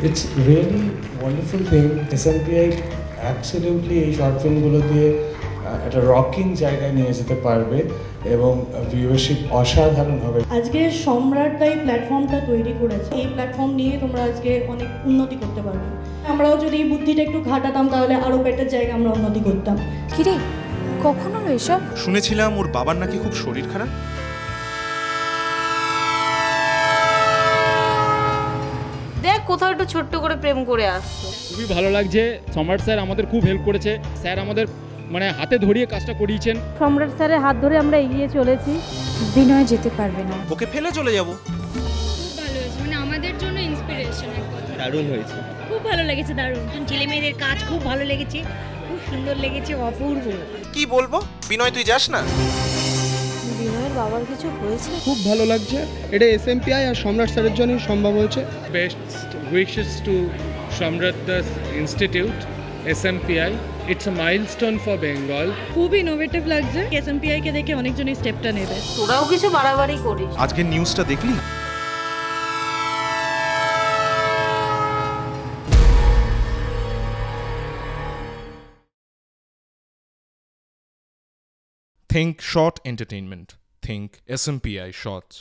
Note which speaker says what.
Speaker 1: It's really wonderful thing. SMPI absolutely এই short ফিল্মগুলো দিয়ে একটা রকিং জায়গায় নিয়ে যেতে পারবে এবং ভিউয়ারশিপ অসাধারণ হবে।
Speaker 2: আজকে সম্রাট তাই প্ল্যাটফর্মটা তৈরি করেছে, এই প্ল্যাটফর্ম নিয়ে তোমরা আজকে অনেক উন্নতি করতে পারবে। আমরাও যদি এই বুদ্ধিটা একটু খাটাতাম তাহলে আরও বেটার জায়গায় আমরা উন্নতি করতাম।
Speaker 3: কিরে কখন হলো এসব?
Speaker 4: শুনেছিলাম ওর বাবার নাকি খুব শরীর খারাপ।
Speaker 3: দেখ কোথাও একটু ছোট্ট করে প্রেম করে আসছে।
Speaker 5: খুবই ভালো লাগছে। সম্রাট স্যার আমাদের খুব হেল্প করেছে। স্যার আমাদের মানে হাতে ধরিয়ে কাজটা করিয়েছেন।
Speaker 6: সম্রাট স্যারের হাত ধরে আমরা এগিয়ে চলেছি।
Speaker 3: বিনয় যেতে পারবে না।
Speaker 4: ওকে ফেলে চলে যাব।
Speaker 7: খুব ভালো হয়েছে, মানে আমাদের জন্য ইন্সপিরেশন এক কথা।
Speaker 8: দারুণ হয়েছে,
Speaker 7: খুব ভালো লেগেছে, দারুণ। ছেলে মেয়েদের কাজ খুব ভালো লেগেছে, খুব সুন্দর লেগেছে, অপূর্ব।
Speaker 4: কি বলবো বিনয়, তুই যাস না?
Speaker 3: বিনয়ের বাবার কিছু হয়েছে?
Speaker 8: খুব ভালো লাগছে। এটা SMPI আর সম্রাট স্যারের জন্যই সম্ভব হয়েছে।
Speaker 9: Best wishes to Samrat Das Institute, SMPI. It's a milestone for Bengal.
Speaker 2: খুব ইনোভেটিভ লাগছে। SMPI কে দেখে অনেকজন এই স্টেপটা নেবে।
Speaker 3: তোরাও কিছু বাড়াবাড়ি করিস।
Speaker 4: আজকে নিউজটা দেখলি? Think short entertainment. Think SMPI Shorts.